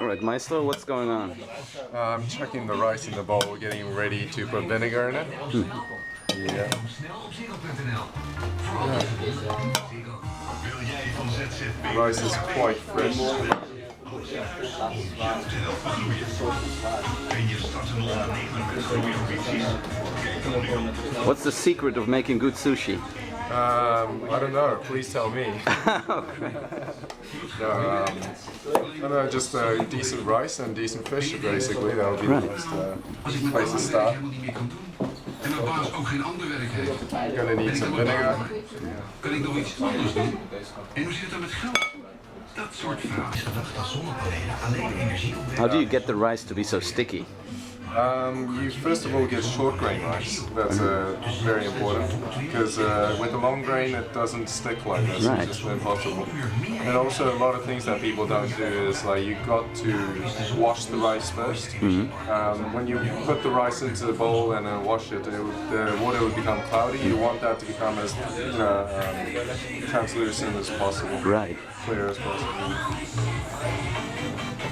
All right, Maestro, what's going on? I'm chucking the rice in the bowl, getting ready to put vinegar in it. Yeah. Rice is quite fresh. What's the secret of making good sushi? I don't know. Please tell me. No, I don't know, just decent rice and decent fish, basically. That would be the best place to start. Gonna need some vinegar. Kan ik nog iets anders doen? En hoe zit het dan met geld? Dat soort vragen. Is gedacht dat zonnepanelen alleen energie opwekken. How do you get the rice to be so sticky? You first of all get short grain rice. That's very important because with the long grain it doesn't stick like this. Right. It's just impossible. And also a lot of things that people don't do is like you got to wash the rice first. When you put the rice into the bowl and then wash it, the water would become cloudy. You want that to become as translucent as possible. Right. Clear as possible.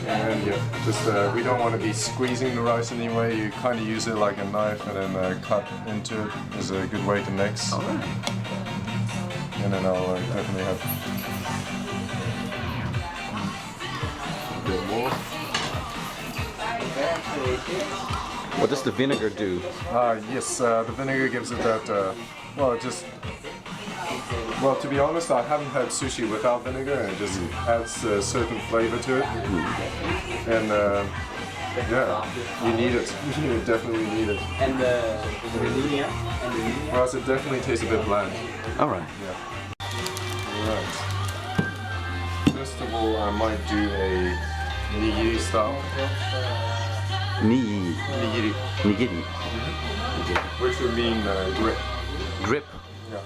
And yeah, just we don't want to be squeezing the rice anyway. You kind of use it like a knife and then cut into it is a good way to mix. All right. And then I'll definitely have a bit more. What does the vinegar do? Yes, the vinegar gives it that, well, to be honest, I haven't had sushi without vinegar, and it just adds a certain flavor to it. And yeah, you need it. You definitely need it. And the linear and the linear. Well, it definitely tastes a bit bland. All right. Yeah. Alright. First of all, I might do a nigiri style. Nigiri. Nigiri. Which would mean grip. Grip. Yeah.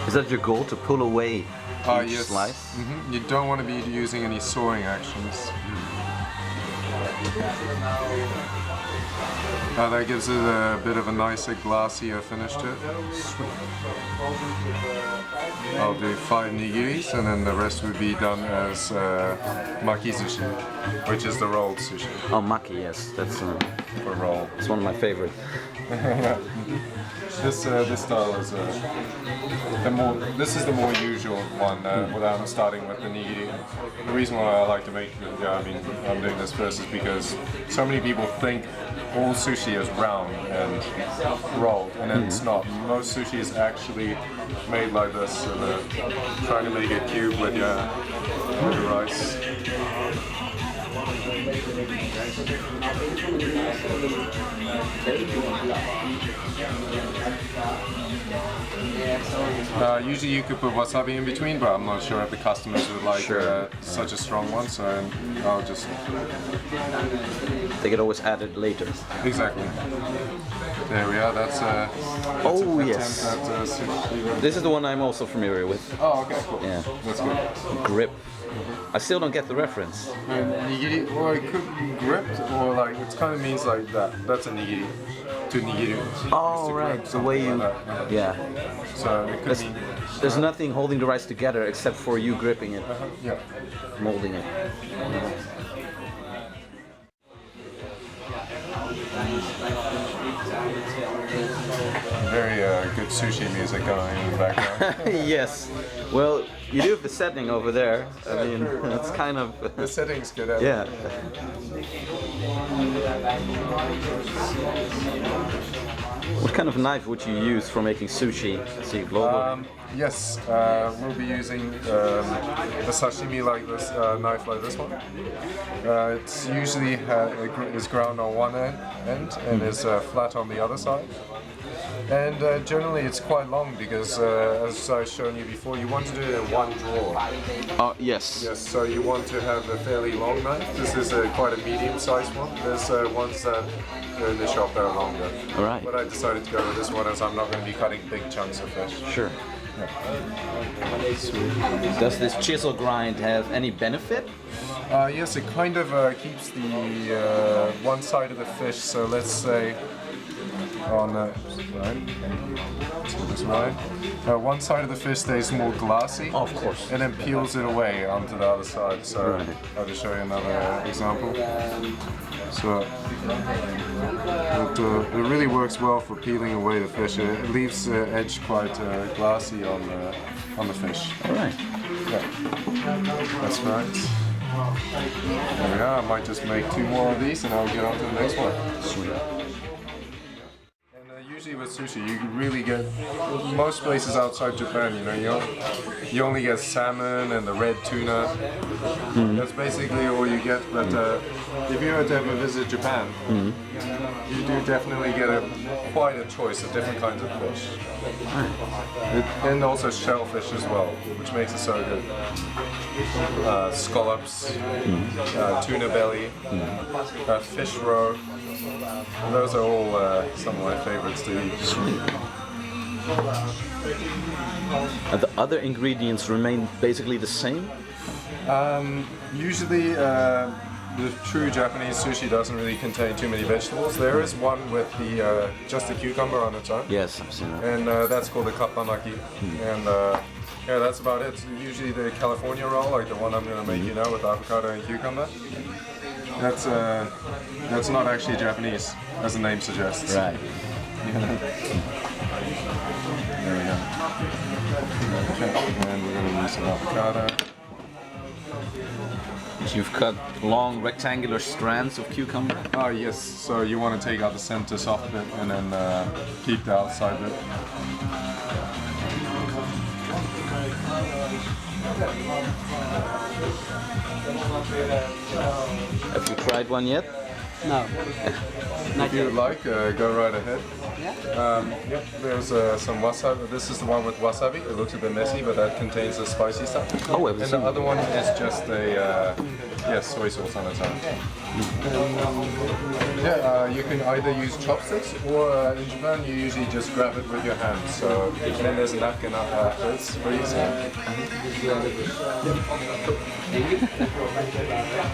Is that your goal, to pull away each Yes. slice? You don't want to be using any sawing actions. That gives it a bit of a nicer, glassier finish to it. I'll do 5 nigiris and then the rest would be done as maki sushi, which is the rolled sushi. Oh, maki, yes. That's For roll. it's one of my favorite. This style is this is the more usual one without starting with the nigiri. The reason why I like to make I'm doing this first is because so many people think all sushi is round and rolled, and it's not. Most sushi is actually made like this, and trying to make a cube with your rice. Usually you could put wasabi in between, but I'm not sure if the customers would like such a strong one, so I'll just... They can always add it later. Exactly. There we are, that's Oh, an yes. attempt at sushi. This is the one I'm also familiar with. Oh, okay, cool. Yeah. That's good. Grip. I still don't get the reference. Nigiri, or it could be gripped, or like, it kind of means like that. That's a nigiri. To nigiri. Oh, to right. grip, The way you... something like that, Yeah. So it could mean... There's nothing holding the rice together except for you gripping it, Yeah. molding it. Very good sushi music going in the background. Yes. Well, you do have the setting over there. I mean, it's kind of... The setting's good. Yeah. What kind of knife would you use for making sushi? See, global. Yes, we'll be using a sashimi like this, knife like this one. It's usually is ground on one end and is flat on the other side. And generally it's quite long because, as I've shown you before, you want to do it in one drawer. Yes. Yes, so you want to have a fairly long knife. This is quite a medium-sized one. There's ones that are in the shop that are longer. All right. But I decided to go with this one as I'm not going to be cutting big chunks of fish. Sure. Does this chisel grind have any benefit? Yes, it kind of keeps the one side of the fish. So let's say on one side of the fish stays more glassy. Oh, of course. And then peels it away onto the other side. So Right. I'll just show you another example. So it really works well for peeling away the fish. It leaves the edge quite glassy on the fish. All right. Yeah, that's right. There we are. I might just make 2 more of these and I'll get on to the next one. Sweet. Usually with sushi, you really get most places outside Japan. You only get salmon and the red tuna. That's basically all you get. But if you were to ever visit Japan, you do definitely get quite a choice of different kinds of fish, and also shellfish as well, which makes it so good. Scallops, tuna belly, fish roe. Those are all some of my favorites to eat. And the other ingredients remain basically the same? Usually, the true Japanese sushi doesn't really contain too many vegetables. There is one with just the cucumber on its own. Yes, I've seen that. And that's called the kappanaki. And yeah, that's about it. Usually the California roll, like the one I'm going to make you now with avocado and cucumber. That's not actually Japanese, as the name suggests. Right. There we go. Okay, and we're going to use some avocado. You've cut long rectangular strands of cucumber? Oh yes, so you want to take out the center soft bit and then keep the outside bit. Have you tried one yet? No. If you would like, go right ahead. Yep, there's some wasabi. This is the one with wasabi. It looks a bit messy, but that contains the spicy stuff. Oh, and the other one is just a soy sauce on its own. Yeah, you can either use chopsticks or in Japan you usually just grab it with your hands. So and then there's a napkin afterwards for easy.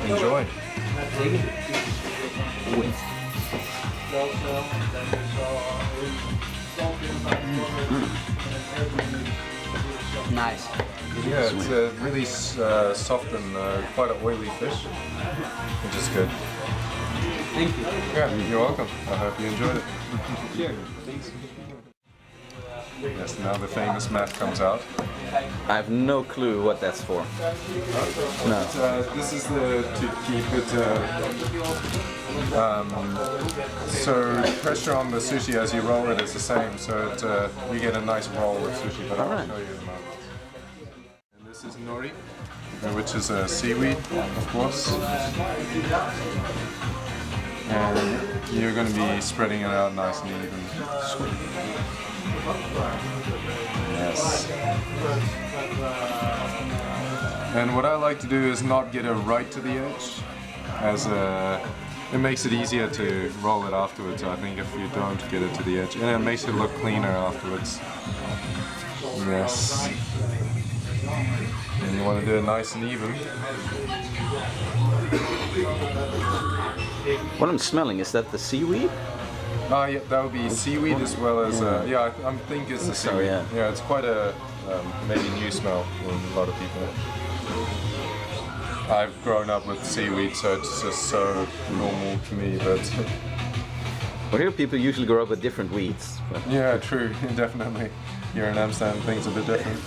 Enjoy. Nice. Yeah, it's a really soft and quite an oily fish, which is good. Thank you. Yeah, you're welcome. I hope you enjoyed it. Sure. Thanks. Yes, now the famous mat comes out. I have no clue what that's for. No. This is to keep it. So pressure on the sushi as you roll it is the same, so you get a nice roll with sushi. But I'll Alright. show you in a moment. And this is nori, which is seaweed, of course. And you're going to be spreading it out nice and even. Yes. And what I like to do is not get it right to the edge, as it makes it easier to roll it afterwards. I think if you don't get it to the edge, and it makes it look cleaner afterwards. Yes. And you want to do it nice and even. What I'm smelling, is that the seaweed? Yeah, that would be seaweed as well as yeah. I think it's the So, seaweed. yeah. Yeah, it's quite a maybe new smell for a lot of people. I've grown up with seaweed, so it's just so normal to me. But Well, here people usually grow up with different weeds. But yeah, true, definitely. Here in Amsterdam, things are a bit different.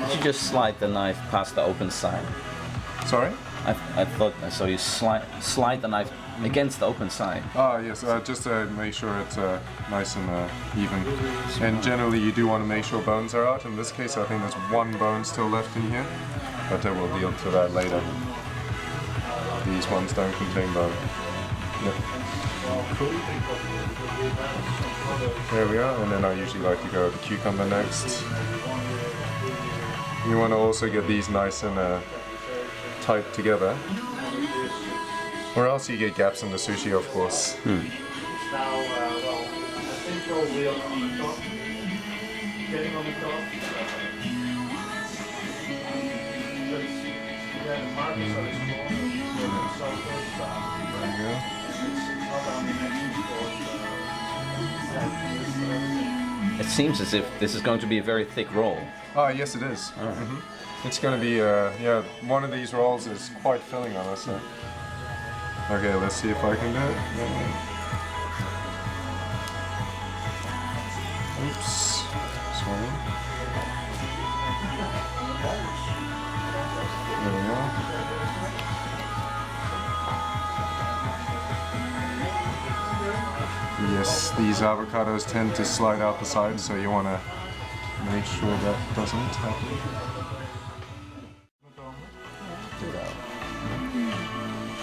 Did you just slide the knife past the open side? Sorry? I thought so. You slide the knife against the open side. Ah, yes, just to make sure it's nice and even. And generally you do want to make sure bones are out. In this case I think there's one bone still left in here, but we'll deal to that later. These ones don't contain bone. Yep. Cool. There we are, and then I usually like to go with the cucumber next. You want to also get these nice and tight together, or else you get gaps in the sushi, of course. It seems as if this is going to be a very thick roll. Ah, yes, it is. It's going to be, yeah, one of these rolls is quite filling on us. So. Okay, let's see if I can do it. Oops. Sorry. There we go. Yes, these avocados tend to slide out the side, so you want to make sure that doesn't happen.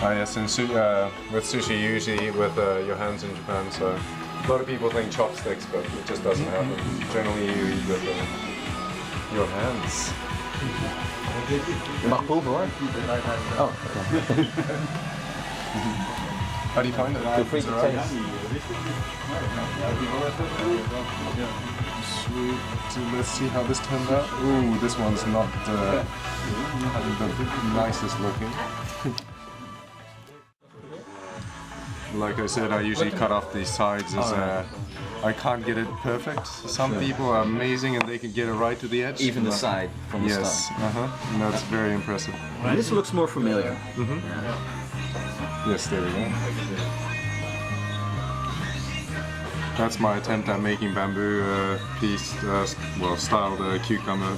Ah yes, and with sushi you usually eat with your hands in Japan, so a lot of people think chopsticks, but it just doesn't happen. Generally you eat with your hands. Je mag proeven hoor. Oh, okay. How do you find it? Feel free to taste. Sweet. So let's see how this turned out. Ooh, this one's not the nicest looking. Like I said, I usually cut off these sides as I can't get it perfect. Some people are amazing and they can get it right to the edge. Even the side from the yes, start. And that's very impressive. This looks more familiar. Yes, there we go. That's my attempt at making bamboo piece, well, styled cucumber.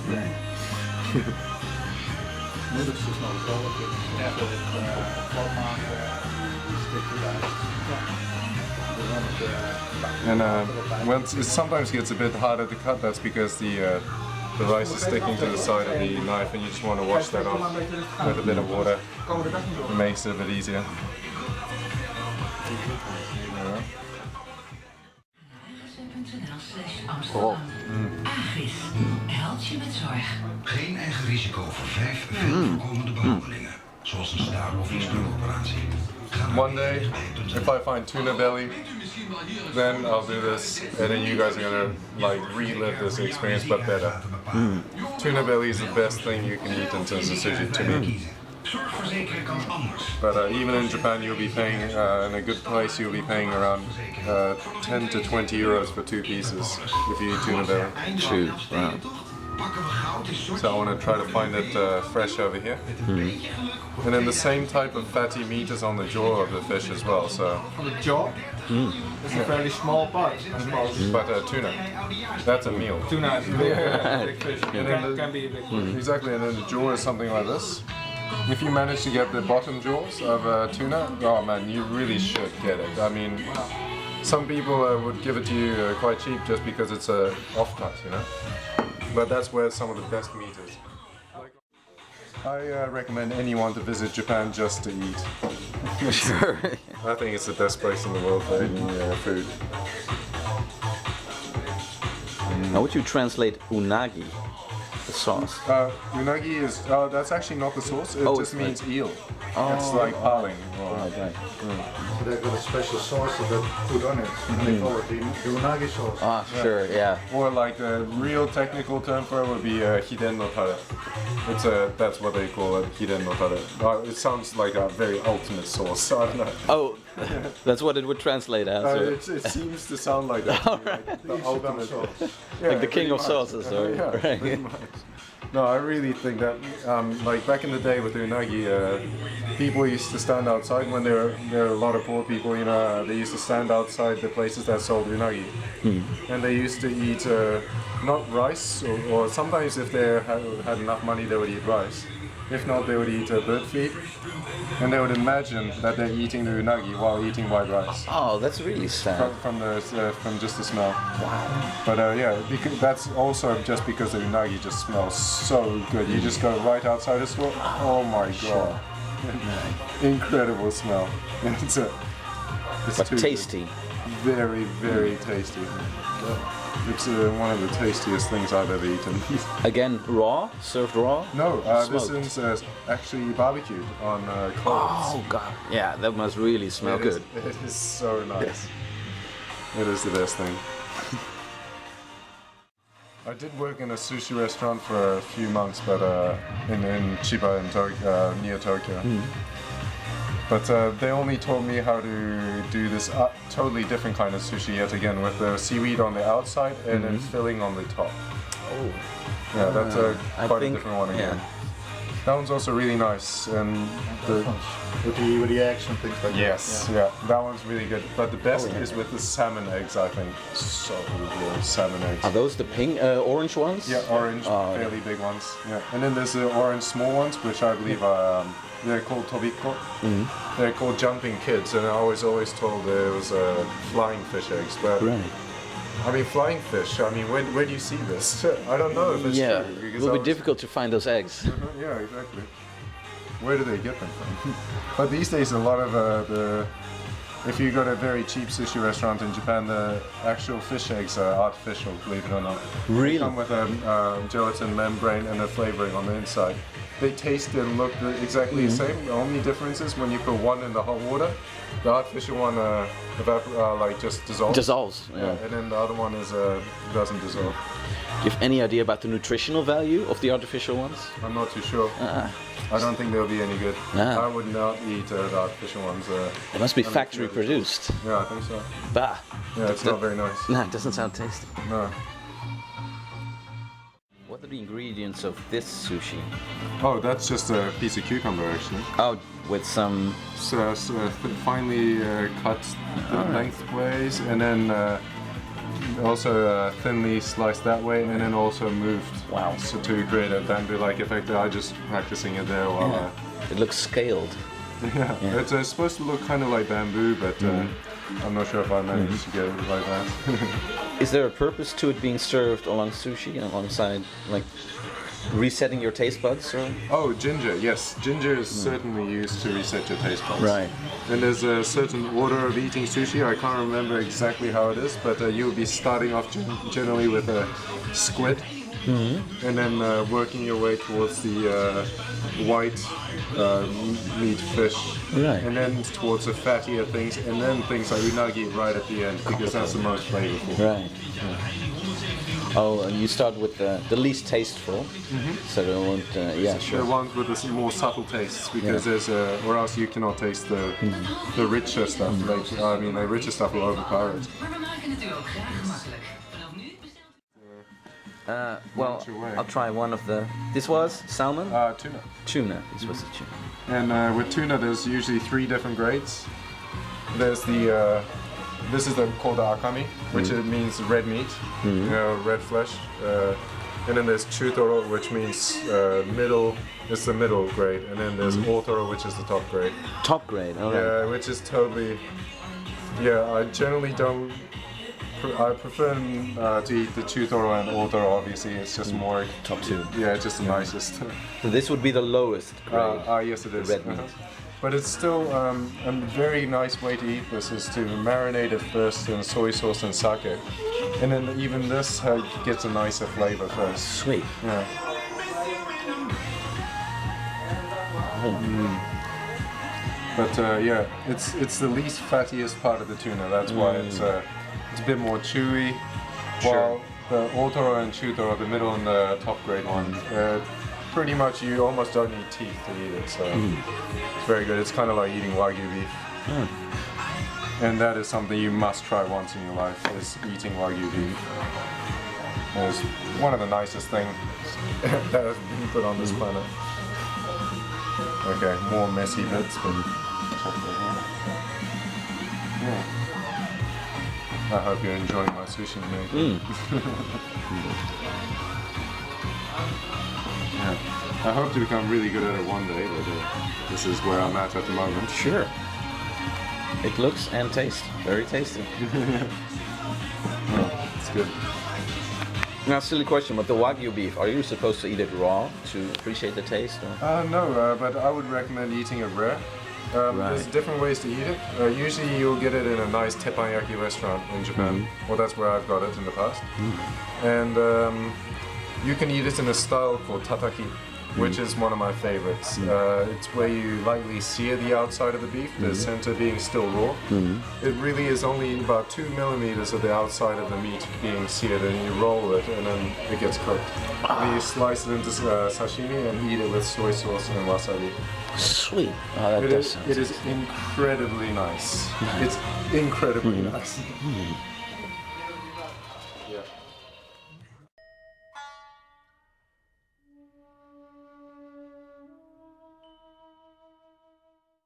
And it sometimes gets a bit harder to cut. That's because the rice is sticking to the side of the knife, and you just want to wash that off with a bit of water. It makes it a bit easier. Agris helpt je met zorg. Geen eigen risico voor 5 veel voorkomende behandelingen, zoals een staak- of lieskleuroperatie. One day, if I find tuna belly, then I'll do this, and then you guys are gonna like relive this experience, but better. Tuna belly is the best thing you can eat in terms of sushi to me. Zorgverzekeren kan anders. But even in Japan, you'll be paying, in a good place, you'll be paying around 10 to 20 euros for 2 pieces if you eat tuna belly. True. Wow. So I want to try to find it fresh over here. And then the same type of fatty meat is on the jaw of the fish as well. So. On the jaw? It's a fairly small part, I suppose. But tuna, that's a meal. Tuna is a big fish. It can be a big fish. Exactly, and then the jaw is something like this. If you manage to get the bottom jaws of tuna, oh man, you really should get it. I mean, some people would give it to you quite cheap just because it's a off-cut, you know? But that's where some of the best meat is. I recommend anyone to visit Japan just to eat. Sure. I think it's the best place in the world for eating food. How would you translate unagi, the sauce? Unagi is, that's actually not the sauce, it just means eel. It's like paling. Right. So they've got a special sauce that they put on it, and they call it the unagi sauce. Ah, sure, yeah. Or like the real technical term for it would be hiden no tare. It's that's what they call it, hiden no tare. It sounds like a very ultimate sauce, I don't know. Oh, that's what it would translate as. It seems to sound like that. Like the ultimate sauce. Like the king of sauces, or yeah, right? pretty much. No, I really think that, like back in the day with the unagi, people used to stand outside when there were a lot of poor people. You know, they used to stand outside the places that sold unagi, and they used to eat not rice, or sometimes if they had enough money, they would eat rice. If not, they would eat bird feed, and they would imagine that they're eating the unagi while eating white rice. Oh, that's really sad. From just the smell. Wow. But yeah, because that's also just because the unagi just smells so good. You just go right outside the store. Oh my god! Incredible smell. It's But too tasty. good. Very, very tasty. It's one of the tastiest things I've ever eaten. Again, raw? Served raw? No, this Smoked. is actually barbecued on coals. Oh god. Yeah, that must really smell good. It is so nice. It is the best thing. I did work in a sushi restaurant for a few months, but in Chiba, near Tokyo. But they only taught me how to do this totally different kind of sushi yet again, with the seaweed on the outside and then filling on the top. Oh. Yeah, that's quite a think- different one again. yeah. That one's also really nice, and With the eggs and things like yes, that. yeah, that one's really good. But the best is with the salmon eggs, I think. So good, salmon eggs. Are those the pink, orange ones? Yeah, orange, Oh, fairly big ones. Yeah, and then there's the orange small ones, which I believe are they're called tobiko. They're called jumping kids, and I was always told it was flying fish eggs. But Right. I mean, flying fish. I mean, where do you see this? I don't know if it's Yeah, true. it because will I be was- difficult to find those eggs. Yeah, exactly. Where do they get them from? But these days, a lot of if you go to a very cheap sushi restaurant in Japan, the actual fish eggs are artificial, believe it or not. Really? They come with a gelatin membrane and a flavoring on the inside. They taste and look exactly the same. The only difference is when you put one in the hot water, the artificial one just dissolves. Dissolves. Yeah. And then the other one is doesn't dissolve. Do you have any idea about the nutritional value of the artificial ones? I'm not too sure. I don't think they'll be any good. Ah. I would not eat the artificial ones. They must be I'm factory sure. produced. Yeah, I think so. Bah. Yeah, it's not very nice. No, it doesn't sound tasty. No. What are the ingredients of this sushi? Oh, that's just a piece of cucumber actually. Oh, with some. So, finely cut lengthways, and then also thinly sliced that way, and then also moved. Wow. So to create a bamboo-like effect. I just practicing it there while. It looks scaled. Yeah. It's supposed to look kind of like bamboo, but I'm not sure if I managed to get it like that. Is there a purpose to it being served along sushi, alongside like resetting your taste buds? Or? Oh, ginger, yes. Ginger is certainly used to reset your taste buds. Right. And there's a certain order of eating sushi. I can't remember exactly how it is, but you'll be starting off generally with a squid, and then working your way towards the white meat fish, Right. and then towards the fattier things, and then things like unagi right at the end, because that's the most flavorful. Right. Oh, and you start with the least tasteful, so they won't. Yeah, The sure. ones with the more subtle tastes, because there's or else you cannot taste the richer stuff. Like, I mean, the richer stuff will overpower it. Maar we maken het u ook graag gemakkelijk. Vanaf nu bestelt u... Well, Watch your way. I'll try one of the. This was salmon. Tuna. Tuna. This was the tuna. And with tuna, there's usually 3 different grades. There's the this is called the akami, which it means red meat, you know, red flesh. And then there's chutoro, which means middle. It's the middle grade, and then there's otoro, which is the top grade. Top grade. All right. Yeah, which is totally. Yeah, I generally don't. I prefer to eat the chutoro and otoro. Obviously, it's just more Top 2. Yeah, it's just the nicest. So this would be the lowest grade. Yes, it is. red meat. But it's still a very nice way to eat this is to marinate it first in soy sauce and sake, and then even this gets a nicer flavor first. Sweet. Yeah. But yeah, it's the least fattiest part of the tuna. That's why it's a bit more chewy. While the otoro and chutoro, the middle and the top grade one, pretty much you almost don't need teeth to eat it. So it's very good. It's kind of like eating wagyu beef. And that is something you must try once in your life, is eating wagyu beef. It's one of the nicest things that has been put on this planet. Okay, more messy bits, but yeah. I hope you're enjoying my sushi, mate. Yeah. I hope to become really good at it one day, but this is where I'm at the moment. Sure. It looks and tastes very tasty. It's good. Now, silly question, but the Wagyu beef, are you supposed to eat it raw to appreciate the taste? Or? No, but I would recommend eating it rare. There's different ways to eat it. Usually you'll get it in a nice teppanyaki restaurant in Japan. Well, that's where I've got it in the past. And you can eat it in a style called tataki, which is one of my favorites. It's where you lightly sear the outside of the beef, the center being still raw. It really is only about 2 millimeters of the outside of the meat being seared, and you roll it and then it gets cooked. And you slice it into sashimi and eat it with soy sauce and wasabi. Sweet. Oh, that does sound It is incredibly nice. It's incredibly nice.